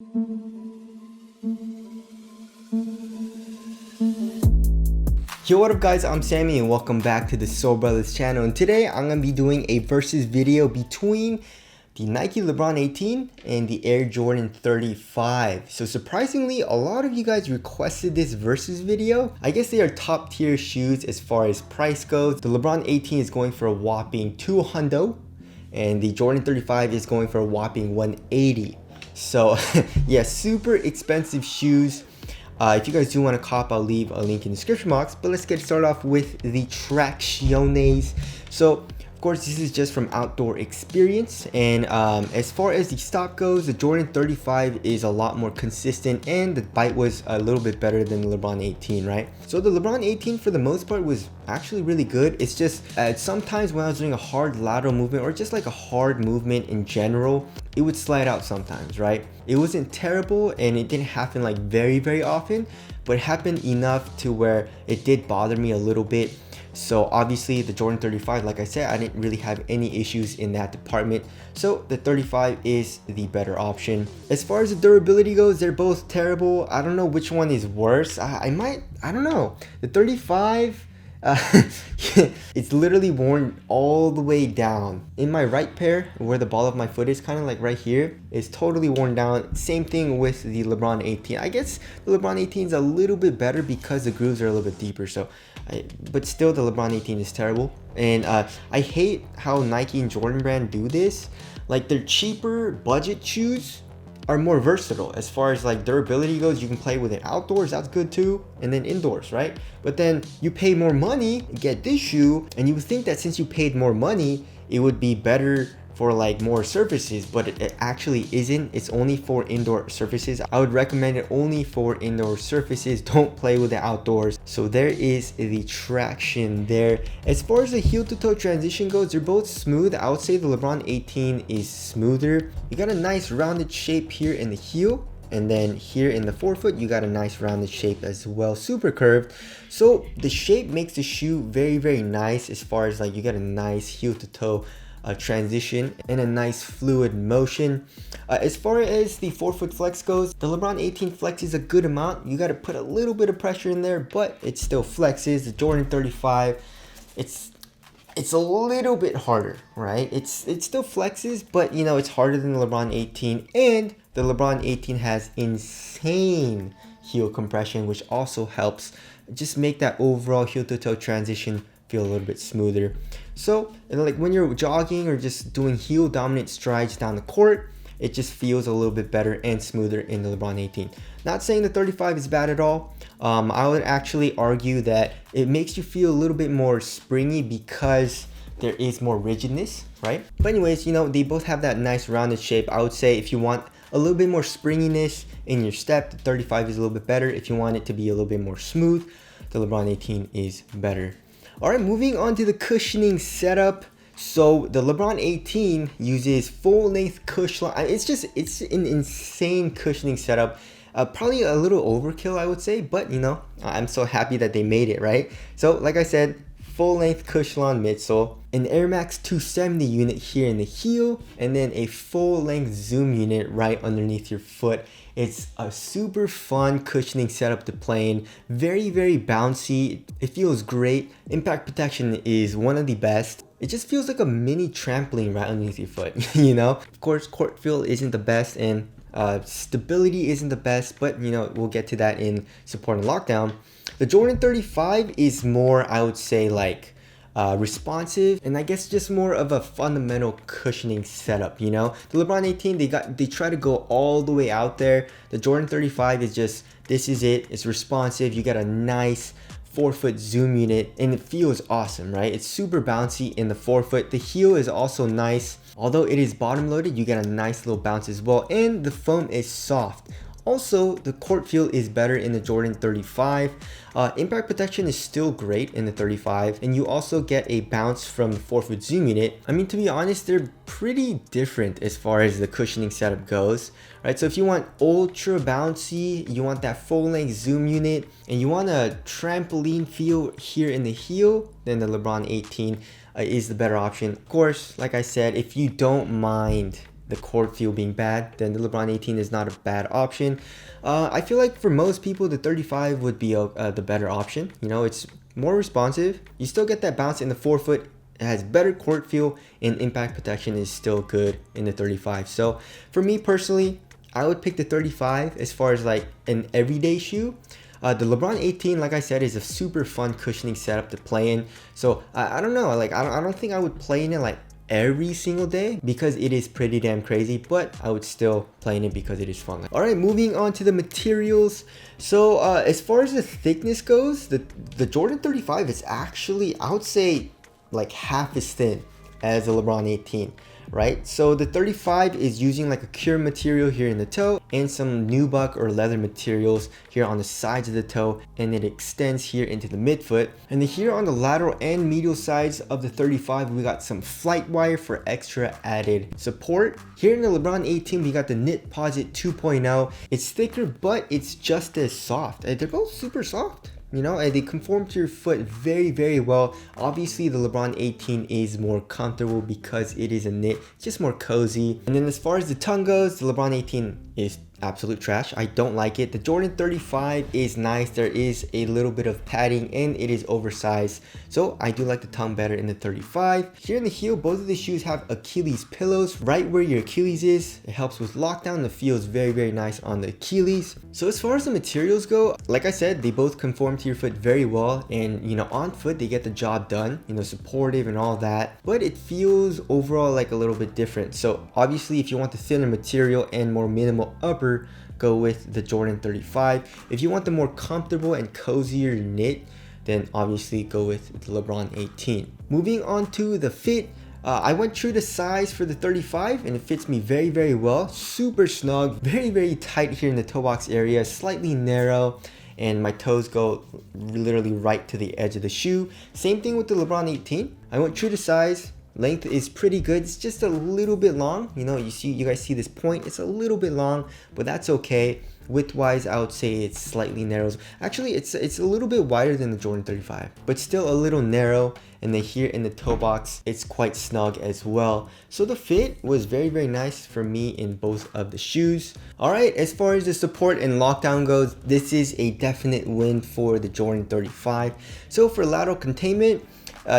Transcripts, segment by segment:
Yo, what up guys, I'm Sammy and welcome back to the Soul Brothers channel, and today I'm going to be doing a versus video between the Nike LeBron 18 and the Air Jordan 35. So surprisingly, a lot of you guys requested this versus video. I guess they are top tier shoes as far as price goes. The LeBron 18 is going for a whopping $200 and the Jordan 35 is going for a whopping $180. So yeah, super expensive shoes. If you guys do want to cop, I'll leave a link in the description box. But let's get started off with the Tracciones. So of course, this is just from Outdoor Experience, and as far as the stock goes, the Jordan 35 is a lot more consistent and the bite was a little bit better than the LeBron 18, right? So the LeBron 18 for the most part was actually really good. It's just sometimes when I was doing a hard lateral movement or just like a hard movement in general, it would slide out sometimes, right? It wasn't terrible and it didn't happen like very often, but it happened enough to where it did bother me a little bit. So obviously the Jordan 35, like I said, I didn't really have any issues in that department. So the 35 is the better option. As far as the durability goes, they're both terrible. I don't know which one is worse. I don't know. The 35, it's literally worn all the way down. In my right pair, where the ball of my foot is kind of like right here, is totally worn down. Same thing with the LeBron 18. I guess the LeBron 18 is a little bit better because the grooves are a little bit deeper. But still the LeBron 18 is terrible. And I hate how Nike and Jordan brand do this. Like their cheaper budget shoes are more versatile as far as like durability goes. You can play with it outdoors, that's good too, and then indoors, right? But then you pay more money, get this shoe, and you would think that since you paid more money, it would be better for like more surfaces, but it actually isn't. It's only for indoor surfaces. I would recommend it only for indoor surfaces. Don't play with it outdoors. So there is the traction there. As far as the heel to toe transition goes, they're both smooth. I would say the LeBron 18 is smoother. You got a nice rounded shape here in the heel, and then here in the forefoot you got a nice rounded shape as well, super curved. So the shape makes the shoe very nice as far as like you got a nice heel to toe transition and a nice fluid motion. As far as the forefoot flex goes, the LeBron 18 flexes a good amount. You got to put a little bit of pressure in there, but it still flexes. The Jordan 35, it's a little bit harder, right? It still flexes, but you know, it's harder than the LeBron 18, and the LeBron 18 has insane heel compression, which also helps just make that overall heel to toe transition feel a little bit smoother. So like when you're jogging or just doing heel dominant strides down the court, it just feels a little bit better and smoother in the LeBron 18. Not saying the 35 is bad at all. I would actually argue that it makes you feel a little bit more springy because there is more rigidness, right? But anyways, you know, they both have that nice rounded shape. I would say if you want a little bit more springiness in your step, the 35 is a little bit better. If you want it to be a little bit more smooth, the LeBron 18 is better. All right, moving on to the cushioning setup. So the LeBron 18 uses full length cushion. It's an insane cushioning setup. Probably a little overkill, I would say, but you know, I'm so happy that they made it, right? So like I said, full length Cushlon midsole, an Air Max 270 unit here in the heel, and then a full length Zoom unit right underneath your foot. It's a super fun cushioning setup to play in. Very bouncy. It feels great. Impact protection is one of the best. It just feels like a mini trampoline right underneath your foot, you know? Of course, court feel isn't the best and stability isn't the best, but you know, we'll get to that in support and lockdown. The Jordan 35 is more, I would say, like responsive, and I guess just more of a fundamental cushioning setup, you know? The LeBron 18, they try to go all the way out there. The Jordan 35 is just, this is it. It's responsive. You got a nice forefoot Zoom unit and it feels awesome, right? It's super bouncy in the forefoot. The heel is also nice. Although it is bottom loaded, you get a nice little bounce as well, and the foam is soft. Also, the court feel is better in the Jordan 35. Impact protection is still great in the 35, and you also get a bounce from the forefoot Zoom unit. I mean, to be honest, they're pretty different as far as the cushioning setup goes, right? So if you want ultra bouncy, you want that full length Zoom unit, and you want a trampoline feel here in the heel, then the LeBron 18 is the better option. Of course, like I said, if you don't mind the court feel being bad, then the LeBron 18 is not a bad option. I feel like for most people, the 35 would be the better option. You know, it's more responsive. You still get that bounce in the forefoot. It has better court feel, and impact protection is still good in the 35. So for me personally, I would pick the 35 as far as like an everyday shoe. The LeBron 18, like I said, is a super fun cushioning setup to play in. So I don't know, like I don't think I would play in it like every single day because it is pretty damn crazy, but I would still play in it because it is fun. All right, moving on to the materials. So as far as the thickness goes, the Jordan 35 is actually, I would say, like half as thin as the LeBron 18, right? So the 35 is using like a cure material here in the toe and some nubuck or leather materials here on the sides of the toe, and it extends here into the midfoot. And then here on the lateral and medial sides of the 35, we got some flight wire for extra added support. Here in the LeBron 18, we got the Knit Posit 2.0. It's thicker, but it's just as soft. They're both super soft. You know, and they conform to your foot very, very well. Obviously, the LeBron 18 is more comfortable because it is a knit, it's just more cozy. And then as far as the tongue goes, the LeBron 18 is absolute trash. I don't like it. The Jordan 35 is nice. There is a little bit of padding and it is oversized. So I do like the tongue better in the 35. Here in the heel, both of the shoes have Achilles pillows right where your Achilles is. It helps with lockdown. The feel is very, very nice on the Achilles. So as far as the materials go, like I said, they both conform to your foot very well. And you know, on foot, they get the job done, you know, supportive and all that. But it feels overall like a little bit different. So obviously, if you want the thinner material and more minimal upper, go with the Jordan 35. If you want the more comfortable and cozier knit, then obviously go with the LeBron 18. Moving on to the fit, I went true to size for the 35 and it fits me very, very well. Super snug, very, very tight here in the toe box area, slightly narrow, and my toes go literally right to the edge of the shoe. Same thing with the LeBron 18. I went true to size. Length is pretty good. It's just a little bit long. You know, you guys see this point? It's a little bit long, but that's okay. Width-wise, I would say it's slightly narrow. Actually, it's a little bit wider than the Jordan 35, but still a little narrow. And then here in the toe box, it's quite snug as well. So the fit was very, very nice for me in both of the shoes. All right, as far as the support and lockdown goes, this is a definite win for the Jordan 35. So for lateral containment,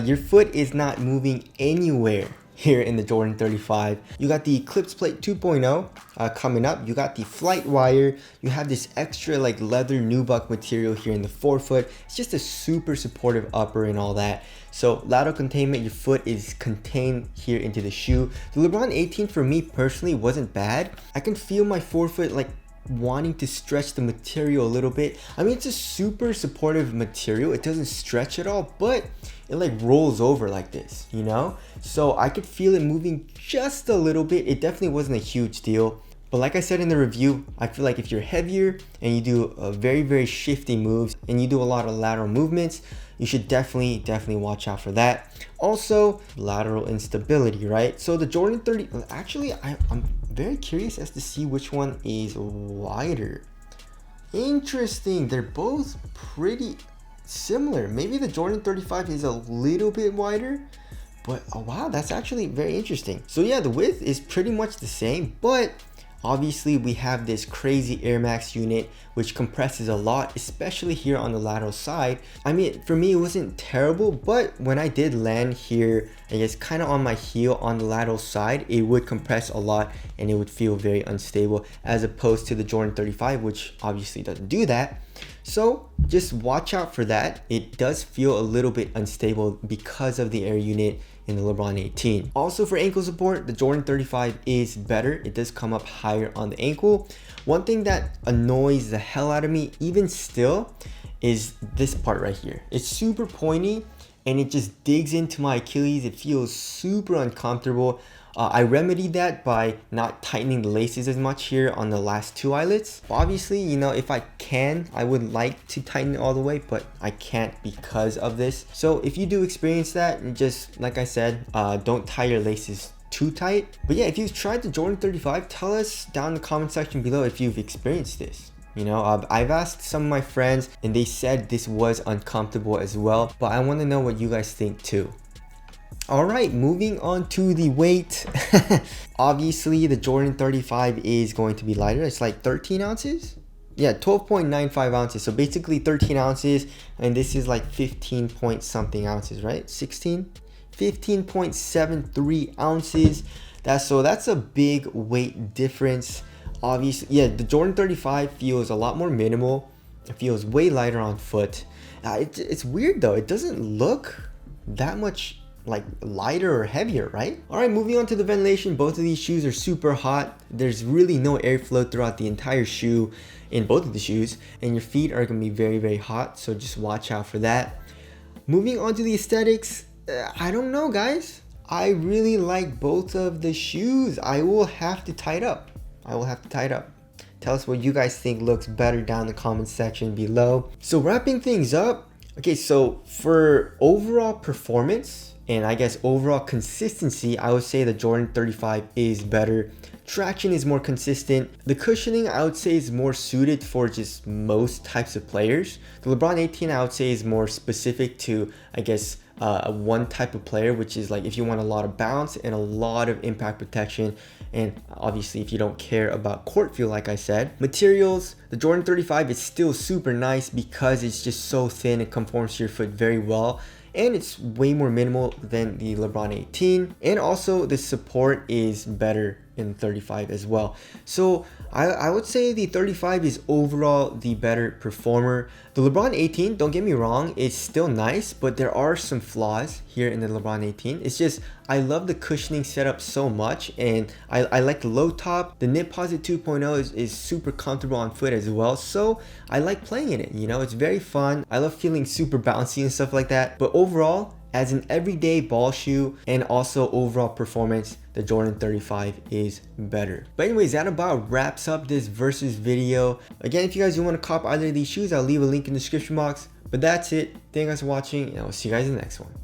your foot is not moving anywhere here in the Jordan 35. You got the Eclipse Plate 2.0 coming up. You got the flight wire. You have this extra like leather nubuck material here in the forefoot. It's just a super supportive upper and all that. So lateral containment, your foot is contained here into the shoe. The LeBron 18 for me personally wasn't bad. I can feel my forefoot like wanting to stretch the material a little bit. I mean, it's a super supportive material. It doesn't stretch at all, but it like rolls over like this, you know? So I could feel it moving just a little bit. It definitely wasn't a huge deal. But like I said in the review, I feel like if you're heavier and you do a very, very shifty moves and you do a lot of lateral movements, you should definitely watch out for that. Also, lateral instability, right? So the Jordan 30, actually, I'm very curious as to see which one is wider. Interesting, they're both pretty similar. Maybe the Jordan 35 is a little bit wider, but oh wow, that's actually very interesting. So yeah, the width is pretty much the same, but obviously we have this crazy Air Max unit which compresses a lot, especially here on the lateral side. I mean, for me it wasn't terrible, but when I did land here, I guess kind of on my heel on the lateral side, it would compress a lot and it would feel very unstable, as opposed to the Jordan 35, which obviously doesn't do that. So just watch out for that. It does feel a little bit unstable because of the air unit in the LeBron 18. Also for ankle support, the Jordan 35 is better. It does come up higher on the ankle. One thing that annoys the hell out of me even still is this part right here. It's super pointy and it just digs into my Achilles. It feels super uncomfortable. I remedied that by not tightening the laces as much here on the last two eyelets. Obviously, you know, if I can, I would like to tighten it all the way, but I can't because of this. So if you do experience that, just like I said, don't tie your laces too tight. But yeah, if you've tried the Jordan 35, tell us down in the comment section below if you've experienced this. You know, I've asked some of my friends and they said this was uncomfortable as well, but I want to know what you guys think too. All right, moving on to the weight. Obviously, the Jordan 35 is going to be lighter. It's like 13 ounces. Yeah, 12.95 ounces. So basically 13 ounces, and this is like 15 point something ounces, right? 16? 15.73 ounces. That's a big weight difference. Obviously, yeah, the Jordan 35 feels a lot more minimal. It feels way lighter on foot. It's weird though. It doesn't look that much like lighter or heavier, right? All right, moving on to the ventilation. Both of these shoes are super hot. There's really no airflow throughout the entire shoe in both of the shoes, and your feet are gonna be very, very hot. So just watch out for that. Moving on to the aesthetics. I don't know, guys. I really like both of the shoes. I will have to tie it up. Tell us what you guys think looks better down in the comment section below. So wrapping things up. Okay, so for overall performance and I guess overall consistency, I would say the Jordan 35 is better. Traction is more consistent. The cushioning, I would say, is more suited for just most types of players. The LeBron 18, I would say, is more specific to, I guess, one type of player, which is like if you want a lot of bounce and a lot of impact protection, and obviously if you don't care about court feel, like I said. Materials, the Jordan 35 is still super nice because it's just so thin. It conforms to your foot very well, and it's way more minimal than the LeBron 18, and also the support is better in 35 as well. So I would say the 35 is overall the better performer. The LeBron 18, don't get me wrong, it's still nice, but there are some flaws here in the LeBron 18. It's just, I love the cushioning setup so much, and I like the low top. The Knit Posit 2.0 is super comfortable on foot as well, so I like playing in it, you know, it's very fun. I love feeling super bouncy and stuff like that, but overall, as an everyday ball shoe and also overall performance, the Jordan 35 is better. But anyways, that about wraps up this versus video. Again, if you guys do want to cop either of these shoes, I'll leave a link in the description box. But that's it. Thank you guys for watching, and I'll see you guys in the next one.